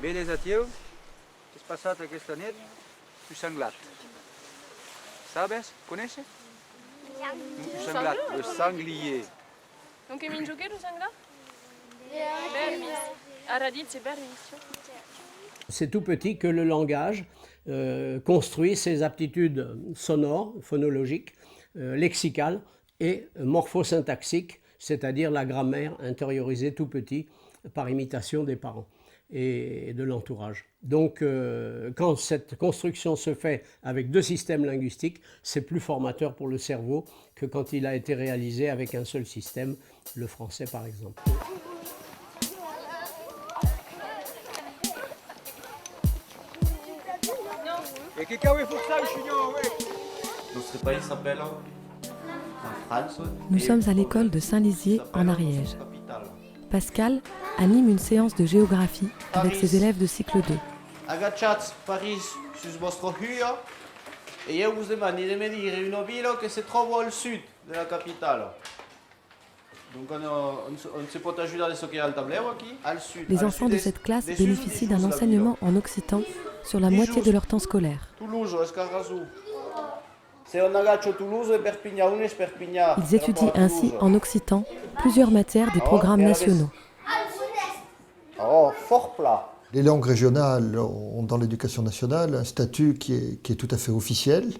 Vés a teu, és passat aquesta nit, un senglat. Sabes? Coneixes? Un senglat, le sanglier. Donc Emin Joguer, le sangla? Bermis. Aradit, c'est Bermis. C'est tout petit que le langage construit ses aptitudes sonores, phonologiques, lexicales et morphosyntaxiques, c'est-à-dire la grammaire intériorisée tout petit par imitation des parents et de l'entourage. Donc quand cette construction se fait avec deux systèmes linguistiques, c'est plus formateur pour le cerveau que quand il a été réalisé avec un seul système, le français par exemple. Notre pays s'appelle France. Nous sommes à l'école de Saint-Lizier en Ariège. Pascal anime une séance de géographie avec ses élèves de cycle 2. Agacciats Paris sur votre rue et je vous demande de me dire une ville qui se trouve au sud de la capitale. Donc on se peut ajouter à ce qu'il y a le tableau ici, au sud. Les enfants de cette classe bénéficient d'un enseignement en occitan sur la moitié de leur temps scolaire. Toulouse, Escarrazou. C'est un agaccio Toulouse et Perpignan, une Perpignan. Ils étudient ainsi en occitan plusieurs matières des programmes nationaux. Oh, fort plat. Les langues régionales ont dans l'éducation nationale un statut qui est tout à fait officiel.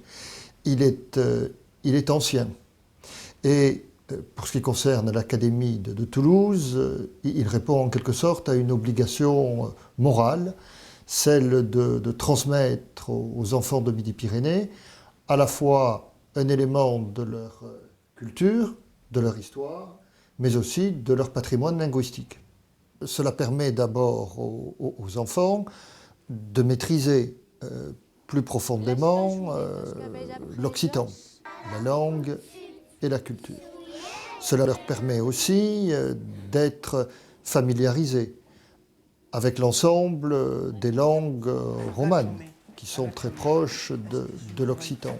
Il est ancien. Et pour ce qui concerne l'Académie de Toulouse, il répond en quelque sorte à une obligation morale, celle de transmettre aux enfants de Midi-Pyrénées à la fois un élément de leur culture, de leur histoire, mais aussi de leur patrimoine linguistique. Cela permet d'abord aux enfants de maîtriser plus profondément l'occitan, la langue et la culture. Cela leur permet aussi d'être familiarisés avec l'ensemble des langues romanes, qui sont très proches de l'occitan.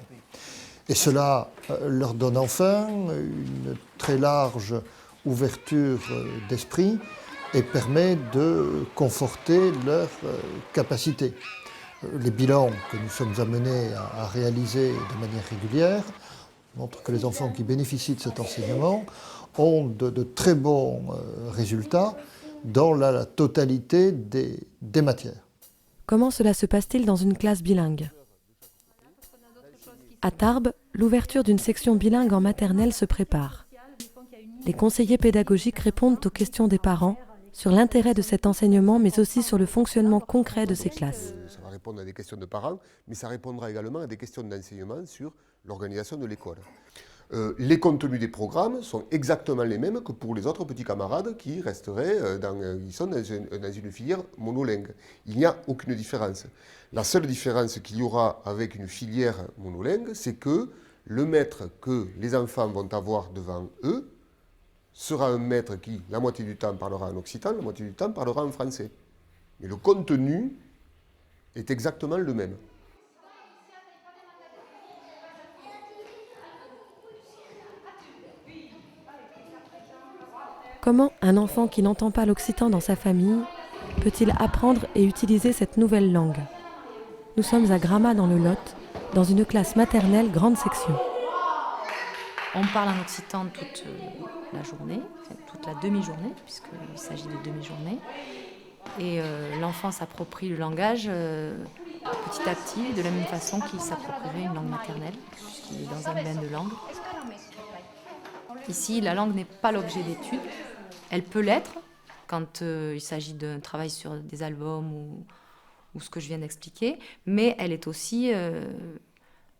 Et cela leur donne enfin une très large ouverture d'esprit et permet de conforter leurs capacités. Les bilans que nous sommes amenés à réaliser de manière régulière montrent que les enfants qui bénéficient de cet enseignement ont de très bons résultats dans la totalité des matières. Comment cela se passe-t-il dans une classe bilingue ? À Tarbes, l'ouverture d'une section bilingue en maternelle se prépare. Les conseillers pédagogiques répondent aux questions des parents sur l'intérêt de cet enseignement, mais aussi sur le fonctionnement concret de ces classes. Ça va répondre à des questions de parents, mais ça répondra également à des questions d'enseignement sur l'organisation de l'école. Les contenus des programmes sont exactement les mêmes que pour les autres petits camarades qui resteraient ils sont dans une filière monolingue. Il n'y a aucune différence. La seule différence qu'il y aura avec une filière monolingue, c'est que le maître que les enfants vont avoir devant eux sera un maître qui, la moitié du temps, parlera en occitan, la moitié du temps parlera en français. Mais le contenu est exactement le même. Comment un enfant qui n'entend pas l'occitan dans sa famille peut-il apprendre et utiliser cette nouvelle langue ? Nous sommes à Gramat dans le Lot, dans une classe maternelle grande section. On parle en occitan toute la journée, enfin, toute la demi-journée, puisqu'il s'agit de demi-journée. Et l'enfant s'approprie le langage petit à petit, de la même façon qu'il s'approprierait une langue maternelle, puisqu'il est dans un bain de langue. Ici, la langue n'est pas l'objet d'étude. Elle peut l'être quand il s'agit d'un travail sur des albums ou ce que je viens d'expliquer, mais elle est aussi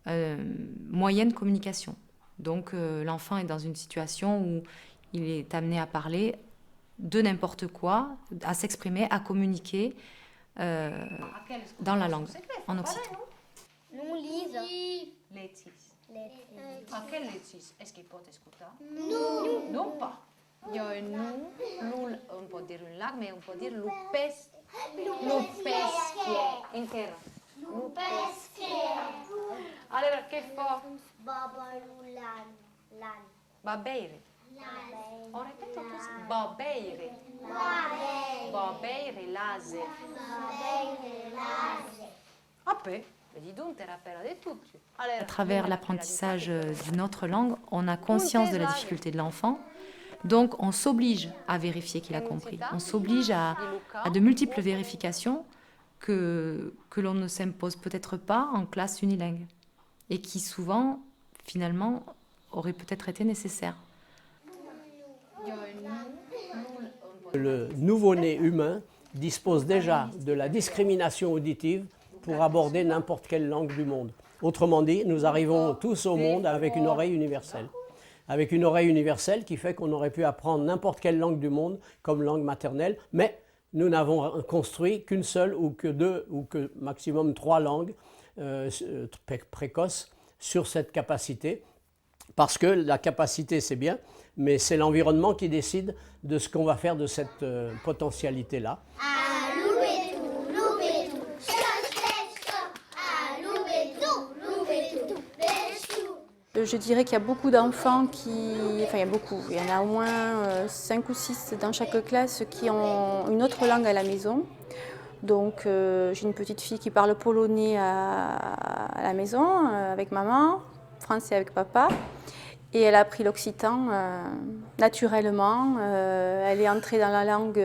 moyen de communication. Donc l'enfant est dans une situation où il est amené à parler de n'importe quoi, à s'exprimer, à communiquer dans la langue, en occitan. Non, Lisa. Letis. A quel letis? Est-ce qu'il peut écouter? Non. Non pas. Il y a un nous, on peut dire une lac, mais on peut dire lupes. Lupesque. Intera. Lupesque. Allora, che fa? Baba Lulan. Va bene. On répète tous. Bobeire. Bobeire laser. Après, dis donc, te rappelles de tout. À travers l'apprentissage d'une autre langue, on a conscience de la difficulté de l'enfant. Donc, on s'oblige à vérifier qu'il a compris. On s'oblige à de multiples vérifications que l'on ne s'impose peut-être pas en classe unilingue et qui souvent, finalement, auraient peut-être été nécessaires. Le nouveau-né humain dispose déjà de la discrimination auditive pour aborder n'importe quelle langue du monde. Autrement dit, nous arrivons tous au monde avec une oreille universelle. Avec une oreille universelle qui fait qu'on aurait pu apprendre n'importe quelle langue du monde comme langue maternelle, mais nous n'avons construit qu'une seule ou que deux ou que maximum 3 langues précoces sur cette capacité. Parce que la capacité c'est bien, mais c'est l'environnement qui décide de ce qu'on va faire de cette potentialité-là. Je dirais qu'il y a beaucoup d'enfants il y en a au moins 5 ou 6 dans chaque classe qui ont une autre langue à la maison. Donc j'ai une petite fille qui parle polonais à la maison avec maman, français avec papa. Et elle a appris l'occitan naturellement. Elle est entrée dans la langue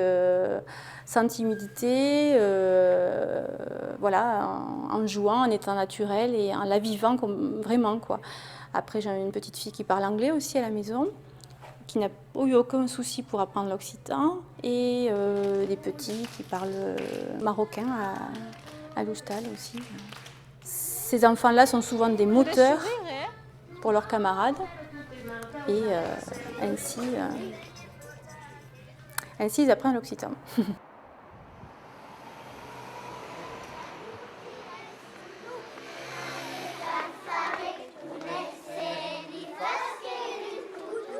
sans timidité, en jouant, en étant naturelle et en la vivant vraiment, quoi. Après, j'ai une petite fille qui parle anglais aussi à la maison, qui n'a eu aucun souci pour apprendre l'occitan, et des petits qui parlent marocain à l'Oustal aussi. Ces enfants-là sont souvent des moteurs pour leurs camarades, et ainsi ils apprennent l'occitan.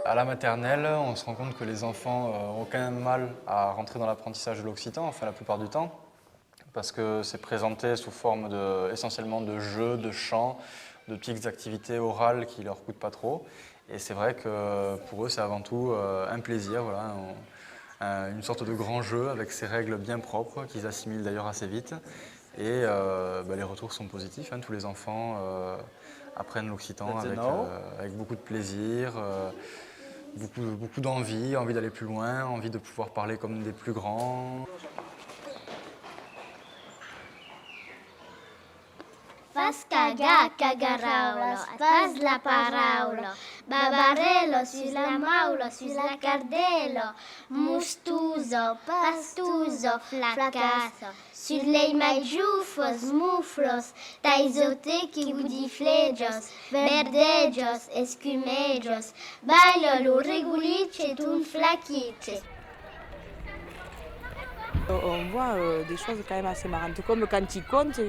À la maternelle, on se rend compte que les enfants ont quand même mal à rentrer dans l'apprentissage de l'occitan, enfin la plupart du temps, parce que c'est présenté sous forme essentiellement de jeux, de chants, de petites activités orales qui leur coûtent pas trop. Et c'est vrai que pour eux, c'est avant tout un plaisir, voilà, une sorte de grand jeu avec ses règles bien propres, qu'ils assimilent d'ailleurs assez vite. Et les retours sont positifs, hein. Tous les enfants apprennent l'occitan avec beaucoup de plaisir. Beaucoup d'envie, envie d'aller plus loin, envie de pouvoir parler comme des plus grands. Fas cagar, cagaraulo, pas la paraula, babarello, sus la maulo, sus la cardello, mustuso, pastuso, flacaso, sur les maggiufos, muflos, taizote, kibudiflejos, verdejos, escumejos, bailolo, regulice, tun flaquice. On voit des choses quand même assez marrantes, comme quand ils comptent,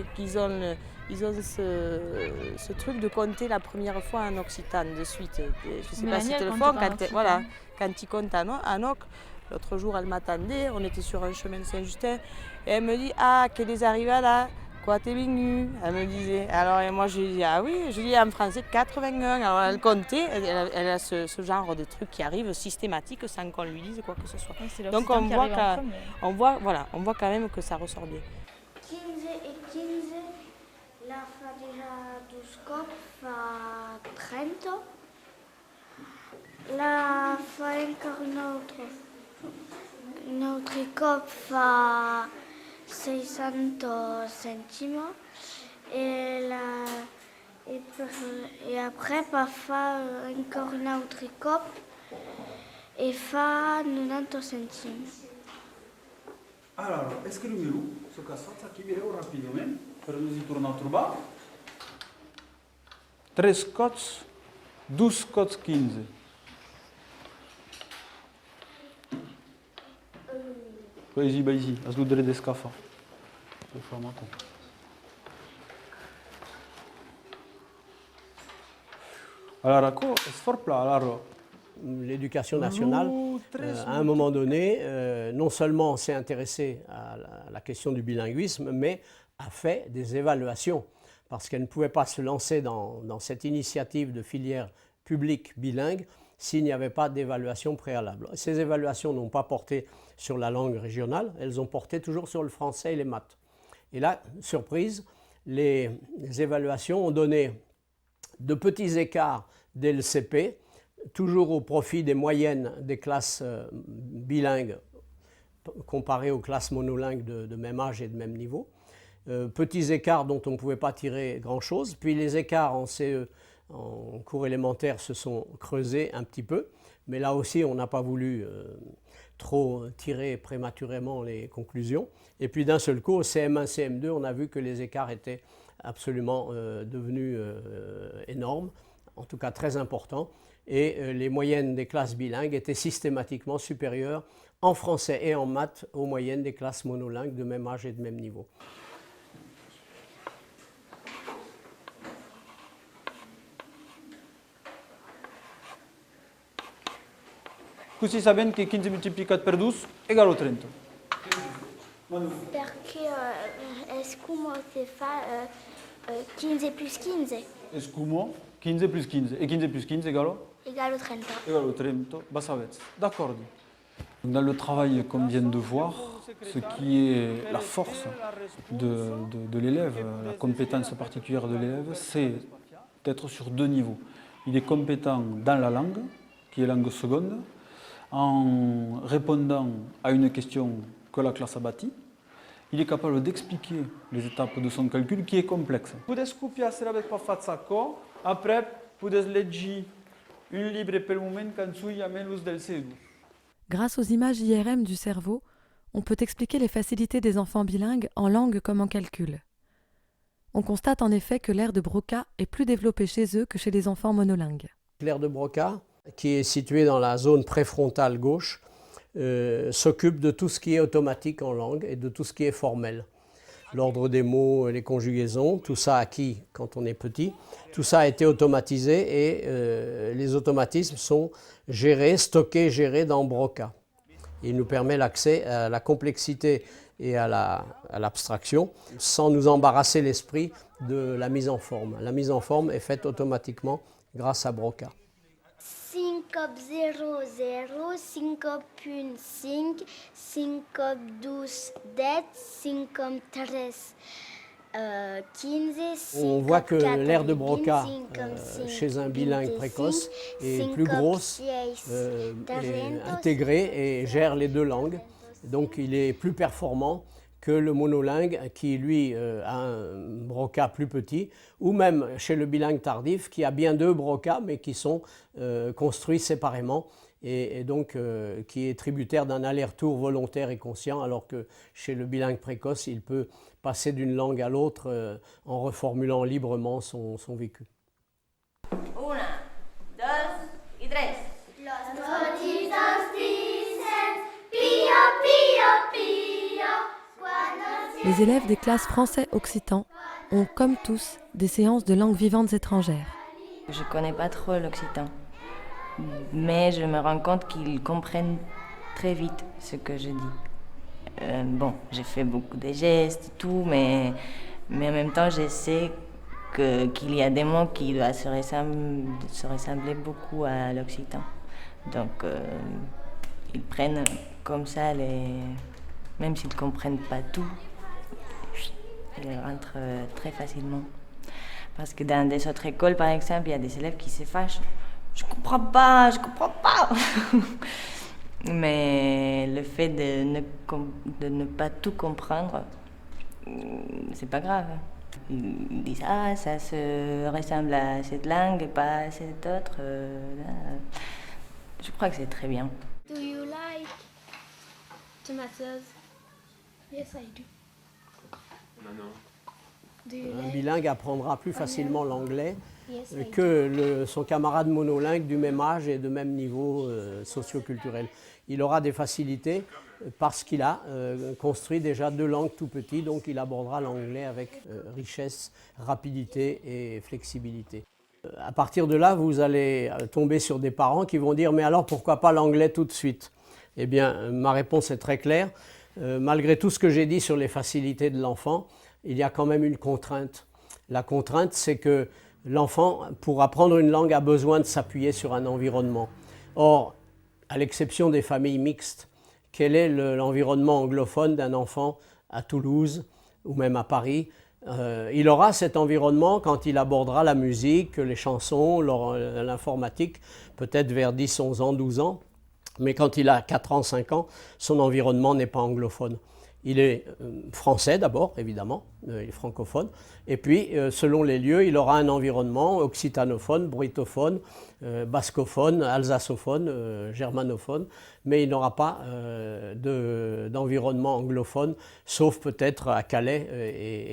ils ont ce truc de compter la première fois en occitan de suite. Je ne sais pas si tu le fais, quand ils comptent en oc. L'autre jour, elle m'attendait, on était sur un chemin de Saint-Justin, et elle me dit « Ah, que les arrivés là, quoi t'es venu ?» Elle me disait. Alors et moi, je lui dis « Ah oui », je dis en français 81. Alors elle comptait, elle a ce genre de truc qui arrive systématique sans qu'on lui dise quoi que ce soit. Ouais, donc on voit quand même que ça ressort bien. 15 et 15, la fa déjà 12 cop fa 30. La fa encore une autre cop fa 600 centimes. Et après, fa encore une autre cop et fa 90 centimes. Allora, scriviamo su cassatta chi viene rapidamente per nous y tourner en bas. 13 cotes, 12 cotes 15. Vas-y, as du dre d'escafa. Alors, l'éducation nationale, à un moment donné, non seulement s'est intéressée à la question du bilinguisme, mais a fait des évaluations, parce qu'elle ne pouvait pas se lancer dans cette initiative de filière publique bilingue s'il n'y avait pas d'évaluation préalable. Ces évaluations n'ont pas porté sur la langue régionale, elles ont porté toujours sur le français et les maths. Et là, surprise, les évaluations ont donné de petits écarts dès le CP, toujours au profit des moyennes des classes bilingues comparées aux classes monolingues de même âge et de même niveau. Petits écarts dont on ne pouvait pas tirer grand-chose. Puis les écarts en CE, en cours élémentaire, se sont creusés un petit peu. Mais là aussi, on n'a pas voulu trop tirer prématurément les conclusions. Et puis d'un seul coup, au CM1, CM2, on a vu que les écarts étaient absolument devenus énormes, en tout cas très importants. Et les moyennes des classes bilingues étaient systématiquement supérieures en français et en maths aux moyennes des classes monolingues de même âge et de même niveau. Così sapendo che 15 moltiplicato per 12 uguale a 30. Perché escumo si fa 15 plus 15 Escumo 15 plus 15. Et 15 plus 15 égale égale 30. Égale 30. Basavets. D'accord. Dans le travail qu'on vient de voir, ce qui est la force de l'élève, la compétence particulière de l'élève, c'est d'être sur deux niveaux. Il est compétent dans la langue, qui est langue seconde, en répondant à une question que la classe a bâtie. Il est capable d'expliquer les étapes de son calcul, qui est complexe. Puteți copia serabet pe fața co, après puteți legi un livre per moment canțui amelus del sedu. Grâce aux images IRM du cerveau, on peut expliquer les facilités des enfants bilingues en langue comme en calcul. On constate en effet que l'aire de Broca est plus développée chez eux que chez les enfants monolingues. L'aire de Broca, qui est située dans la zone préfrontale gauche, s'occupe de tout ce qui est automatique en langue et de tout ce qui est formel. L'ordre des mots, les conjugaisons, tout ça acquis quand on est petit, tout ça a été automatisé et les automatismes sont gérés, stockés, gérés dans Broca. Il nous permet l'accès à la complexité et à l'abstraction sans nous embarrasser l'esprit de la mise en forme. La mise en forme est faite automatiquement grâce à Broca. 5,00, 5,5, 5,12, 5,13, 15. On voit que l'aire de Broca, chez un bilingue précoce, est plus grosse, est intégrée et gère les deux langues. Donc il est plus performant que le monolingue qui, lui, a un Broca plus petit, ou même chez le bilingue tardif qui a bien deux Broca, mais qui sont construits séparément et donc qui est tributaire d'un aller-retour volontaire et conscient, alors que chez le bilingue précoce, il peut passer d'une langue à l'autre en reformulant librement son vécu. Una, dos y tres. Los pollitos dicen pío, pío, pío. Les élèves des classes français-occitan ont, comme tous, des séances de langues vivantes étrangères. Je ne connais pas trop l'occitan, mais je me rends compte qu'ils comprennent très vite ce que je dis. Bon, j'ai fait beaucoup de gestes et tout, mais en même temps, je sais qu'il y a des mots qui doivent se ressembler beaucoup à l'occitan. Donc, ils prennent comme ça même s'ils ne comprennent pas tout, ils rentrent très facilement. Parce que dans des autres écoles, par exemple, il y a des élèves qui se fâchent. Je comprends pas. Mais le fait de ne pas tout comprendre, c'est pas grave. Ils disent ça se ressemble à cette langue et pas à cette autre. Je crois que c'est très bien. Do you like tomatoes? Yes, I do. Un bilingue apprendra plus facilement l'anglais que son camarade monolingue du même âge et de même niveau socio-culturel. Il aura des facilités parce qu'il a construit déjà deux langues tout petit, donc il abordera l'anglais avec richesse, rapidité et flexibilité. À partir de là, vous allez tomber sur des parents qui vont dire « mais alors pourquoi pas l'anglais tout de suite ?» Eh bien, ma réponse est très claire. Malgré tout ce que j'ai dit sur les facilités de l'enfant, il y a quand même une contrainte. La contrainte, c'est que l'enfant, pour apprendre une langue, a besoin de s'appuyer sur un environnement. Or, à l'exception des familles mixtes, quel est l'environnement anglophone d'un enfant à Toulouse ou même à Paris? Il aura cet environnement quand il abordera la musique, les chansons, l'informatique, peut-être vers 10, 11 ans, 12 ans. Mais quand il a 4 ans, 5 ans, son environnement n'est pas anglophone. Il est français d'abord, évidemment, il est francophone. Et puis, selon les lieux, il aura un environnement occitanophone, bruitophone, bascophone, alsacophone, germanophone. Mais il n'aura pas d'environnement anglophone, sauf peut-être à Calais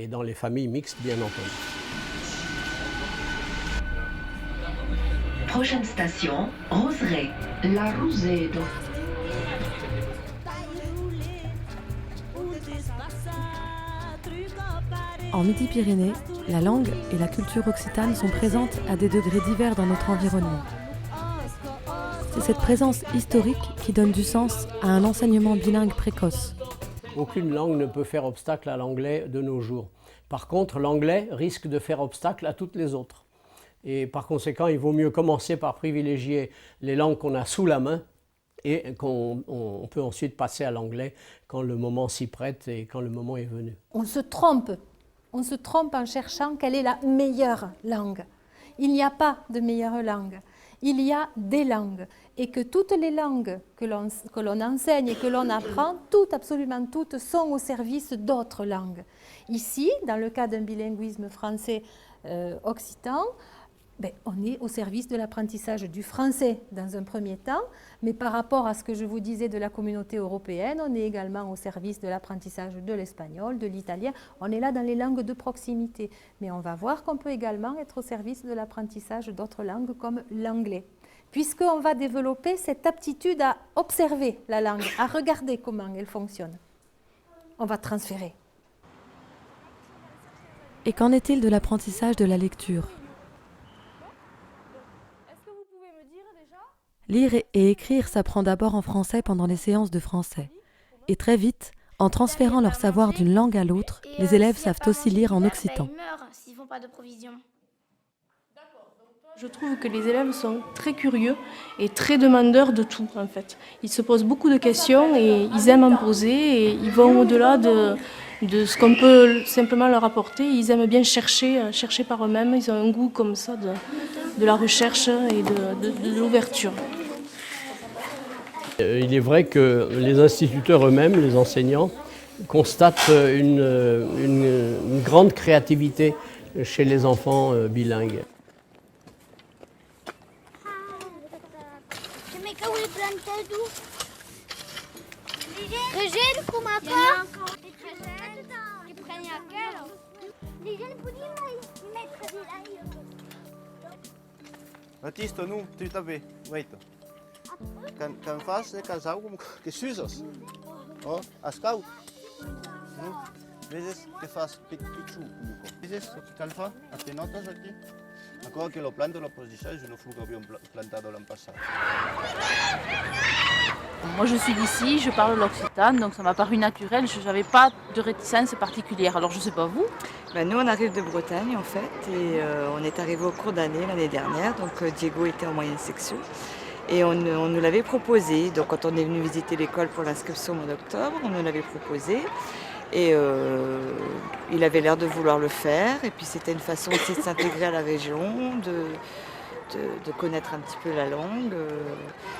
et dans les familles mixtes, bien entendu. Prochaine station, Roseraie, La Rosedo. En Midi-Pyrénées, la langue et la culture occitane sont présentes à des degrés divers dans notre environnement. C'est cette présence historique qui donne du sens à un enseignement bilingue précoce. Aucune langue ne peut faire obstacle à l'anglais de nos jours. Par contre, l'anglais risque de faire obstacle à toutes les autres. Et par conséquent, il vaut mieux commencer par privilégier les langues qu'on a sous la main et qu'on peut ensuite passer à l'anglais quand le moment s'y prête et quand le moment est venu. On se trompe en cherchant quelle est la meilleure langue. Il n'y a pas de meilleure langue, il y a des langues. Et que toutes les langues que l'on enseigne et que l'on apprend, absolument toutes, sont au service d'autres langues. Ici, dans le cas d'un bilinguisme français-occitan, on est au service de l'apprentissage du français dans un premier temps, mais par rapport à ce que je vous disais de la communauté européenne, on est également au service de l'apprentissage de l'espagnol, de l'italien. On est là dans les langues de proximité, mais on va voir qu'on peut également être au service de l'apprentissage d'autres langues comme l'anglais, puisqu'on va développer cette aptitude à observer la langue, à regarder comment elle fonctionne. On va transférer. Et qu'en est-il de l'apprentissage de la lecture ? Lire et écrire s'apprend d'abord en français pendant les séances de français. Et très vite, en transférant leur savoir d'une langue à l'autre, les élèves savent aussi lire en occitan. Je trouve que les élèves sont très curieux et très demandeurs de tout, en fait. Ils se posent beaucoup de questions et ils aiment en poser et ils vont au-delà de ce qu'on peut simplement leur apporter. Ils aiment bien chercher par eux-mêmes. Ils ont un goût comme ça de la recherche et de l'ouverture. Il est vrai que les instituteurs eux-mêmes, les enseignants, constatent une grande créativité chez les enfants bilingues. Baptiste, nu, uita bé, uita. Can fas, cas alguna que s'uses. Oh, escau. Nu, veges que fas pitxu. Veges cal fa? As tes notes aquí? Acorda que lo planto la posició és una flor que havíem plantat l'any passat. Moi je suis d'ici, je parle l'occitan, donc ça m'a paru naturel, je n'avais pas de réticence particulière. Alors je ne sais pas vous. Nous on arrive de Bretagne en fait et on est arrivé au cours d'année l'année dernière, donc Diego était en moyenne section et on nous l'avait proposé. Donc quand on est venu visiter l'école pour l'inscription au mois d'octobre, on nous l'avait proposé et il avait l'air de vouloir le faire et puis c'était une façon aussi de s'intégrer à la région, de connaître un petit peu la langue.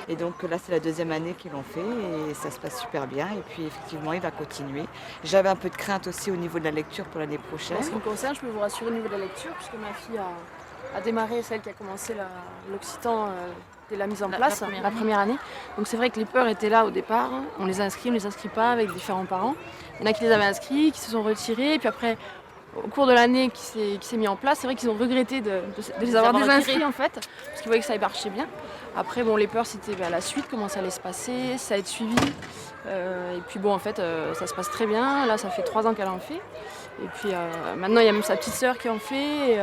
Et donc là, c'est la deuxième année qu'ils l'ont fait et ça se passe super bien. Et puis effectivement, il va continuer. J'avais un peu de crainte aussi au niveau de la lecture pour l'année prochaine. En ce qui me concerne, je peux vous rassurer au niveau de la lecture, puisque ma fille a démarré, celle qui a commencé l'occitan dès la mise en place, la première année. Donc c'est vrai que les peurs étaient là au départ. On les inscrit, on ne les inscrit pas avec différents parents. Il y en a qui les avaient inscrits, qui se sont retirés. Et puis après, au cours de l'année qui s'est mis en place, c'est vrai qu'ils ont regretté de les avoir désinscrits en fait, parce qu'ils voyaient que ça marchait bien. Après, bon, les peurs c'était la suite, comment ça allait se passer, ça allait être suivi. Et puis bon, en fait, ça se passe très bien. Là, ça fait 3 ans qu'elle en fait. Et puis maintenant, il y a même sa petite sœur qui en fait. Et,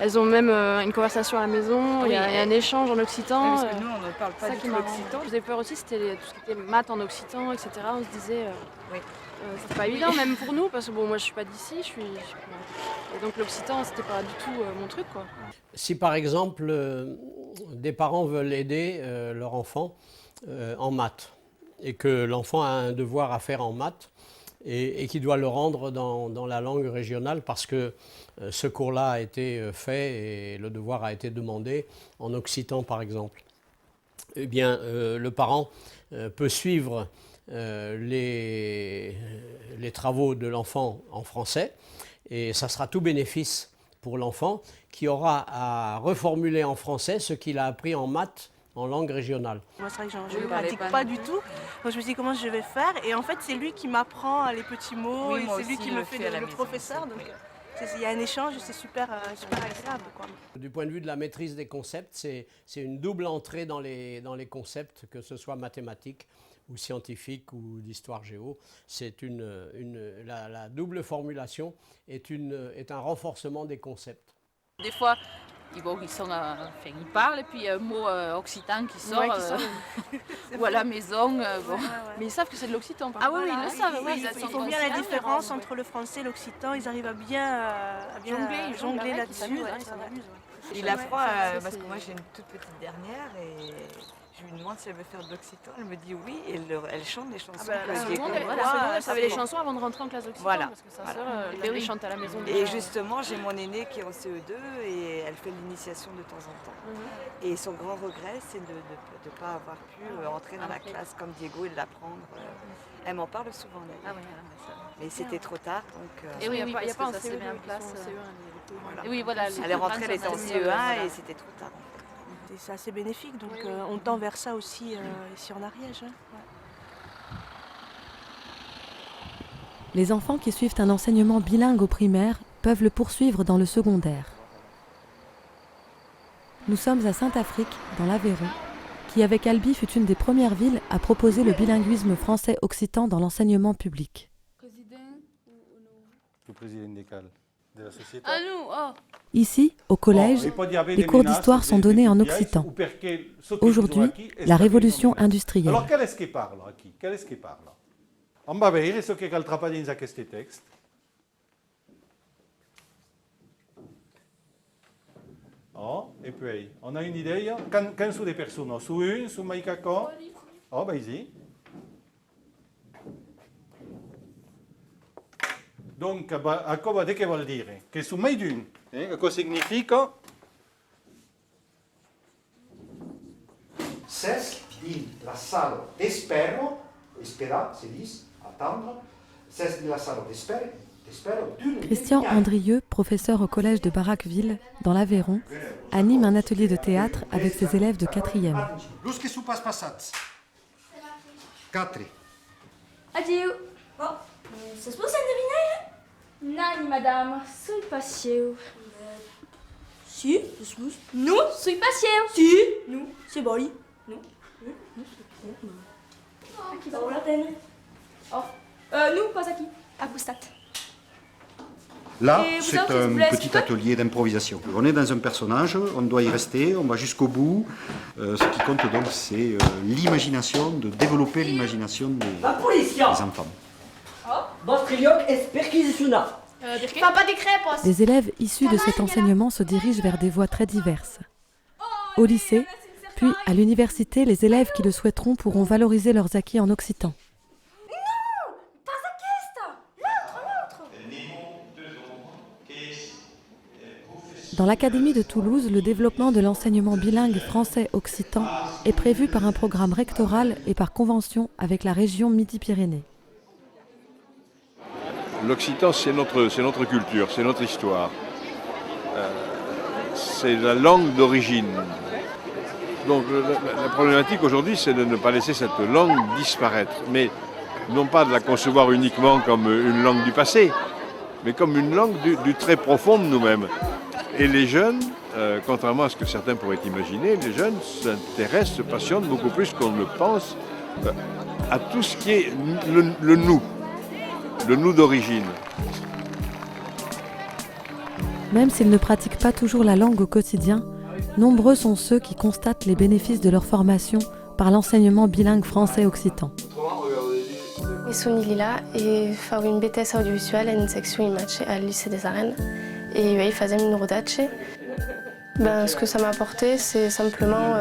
elles ont même une conversation à la maison, il y a un échange en occitan. Oui, parce que nous, on ne parle pas du tout l'occitan. Je faisais peur aussi, c'était tout ce qui était maths en occitan, etc. On se disait... c'est pas évident même pour nous parce que bon, moi je suis pas d'ici, et donc l'occitan c'était pas du tout mon truc quoi. Si par exemple des parents veulent aider leur enfant en maths et que l'enfant a un devoir à faire en maths et qu'il doit le rendre dans la langue régionale parce que ce cours-là a été fait et le devoir a été demandé en occitan par exemple. Eh bien, le parent peut suivre les travaux de l'enfant en français et ça sera tout bénéfice pour l'enfant qui aura à reformuler en français ce qu'il a appris en maths en langue régionale. Moi, c'est vrai que je ne pratique pas du tout. Donc, je me suis dit comment je vais faire. Et en fait, c'est lui qui m'apprend les petits mots et c'est lui qui me fait le professeur. Donc, il y a un échange, c'est super agréable, quoi. Du point de vue de la maîtrise des concepts, c'est une double entrée dans les concepts, que ce soit mathématiques ou scientifiques ou d'histoire géo. La double formulation est un renforcement des concepts. Des fois, ils parlent et puis il y a un mot occitan qui sort, ou à la maison. Bon. Mais ils savent que c'est de l'occitan. Ah oui, ils le savent. Oui, ils font bien la différence entre le français et l'occitan. Ils arrivent à bien jongler là-dessus. Il apprend, parce que moi j'ai une toute petite dernière et je lui demande si elle veut faire de l'occitan. Elle me dit oui et elle chante des chansons. Elle savait les chansons avant de rentrer en classe d'occitan. Voilà. Parce que sa sœur, elle chante à la maison. Et justement, j'ai mon aînée qui est en CE2 et elle fait l'initiation de temps en temps. Et son grand regret, c'est de ne pas avoir pu entrer dans la classe comme Diego et de l'apprendre. Elle m'en parle souvent d'elle. Mais c'était trop tard, donc... Et oui, il n'y a pas un CE2 en classe. Oui, voilà. Elle est rentrée, elle était en CE1 et c'était trop tard. C'est assez bénéfique, donc on tend vers ça aussi ici en Ariège. Les enfants qui suivent un enseignement bilingue au primaire peuvent le poursuivre dans le secondaire. Nous sommes à Saint-Afrique, dans l'Aveyron, qui avec Albi fut une des premières villes à proposer le bilinguisme français-occitan dans l'enseignement public. Le président de la société. Ici, au collège, les cours d'histoire sont donnés en occitan. Aujourd'hui, la révolution industrielle. Alors, quel est-ce qui parle aqui? Quel est-ce qui parle? On va vedere ce che caltrapa dins questi texti. Oh, e poi, on a une idée? Quand su des personnes? Su un, su mai cacò? Oh, vai-y. Donc, de che vuol dire? Che su mai d'un, cosa significa? C'est la salle d'espero, espera, se dit, attendre, c'est la salle d'espero. Christian Andrieux, professeur au collège de Barraqueville, dans l'Aveyron, anime un atelier de théâtre avec ses élèves de 4e. Luz que supas passats. 4. Adieu. Oh, ça se pose à deviner? Nani, madame, sui pas eu. Si, nous, sui pas eu. Si, nous, c'est bon. Nous. Qui va la peine? Oh, nous, pas qui? À Gustat. Là, c'est un petit atelier d'improvisation. On est dans un personnage, on doit y rester, on va jusqu'au bout. Ce qui compte donc, c'est l'imagination, de développer l'imagination des enfants. Les élèves issus de cet enseignement se dirigent vers des voies très diverses. Au lycée, puis à l'université, les élèves qui le souhaiteront pourront valoriser leurs acquis en occitan. Dans l'Académie de Toulouse, le développement de l'enseignement bilingue français-occitan est prévu par un programme rectoral et par convention avec la région Midi-Pyrénées. L'occitan, c'est notre culture, c'est notre histoire. C'est la langue d'origine. Donc la problématique aujourd'hui, c'est de ne pas laisser cette langue disparaître, mais non pas de la concevoir uniquement comme une langue du passé, mais comme une langue du très profond de nous-mêmes. Et les jeunes, contrairement à ce que certains pourraient imaginer, les jeunes s'intéressent, se passionnent beaucoup plus qu'on ne le pense à tout ce qui est le nous d'origine. Même s'ils ne pratiquent pas toujours la langue au quotidien, nombreux sont ceux qui constatent les bénéfices de leur formation par l'enseignement bilingue français-occitan. Je suis Lila et fais une BTS audiovisuelle et une section image au lycée des Arènes. Et io faisem in rodace. Ce que ça m'a apporté, c'est simplement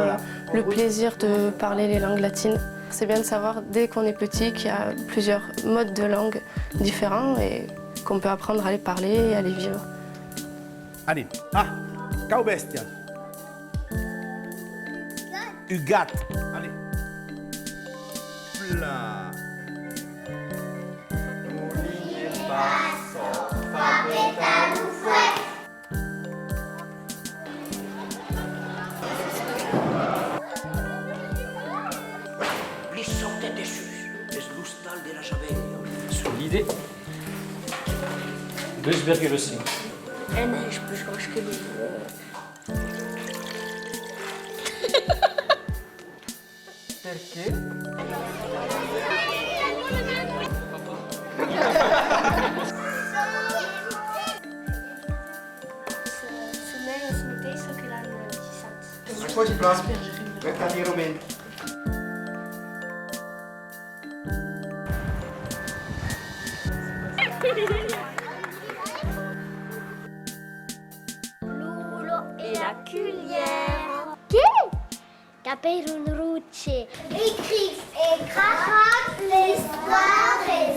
le plaisir de parler les langues latines. C'est bien de savoir dès qu'on est petit qu'il y a plusieurs modes de langue différents et qu'on peut apprendre à les parler et à les vivre. Allez, ciao bestia. Ugat. Allez. Pla. Solide. 2,5. Perché? Eccoci qua, mercati romeni. L'ulo e la cuillère. Che? Caperucci. Écrit et Graham, l'histoire des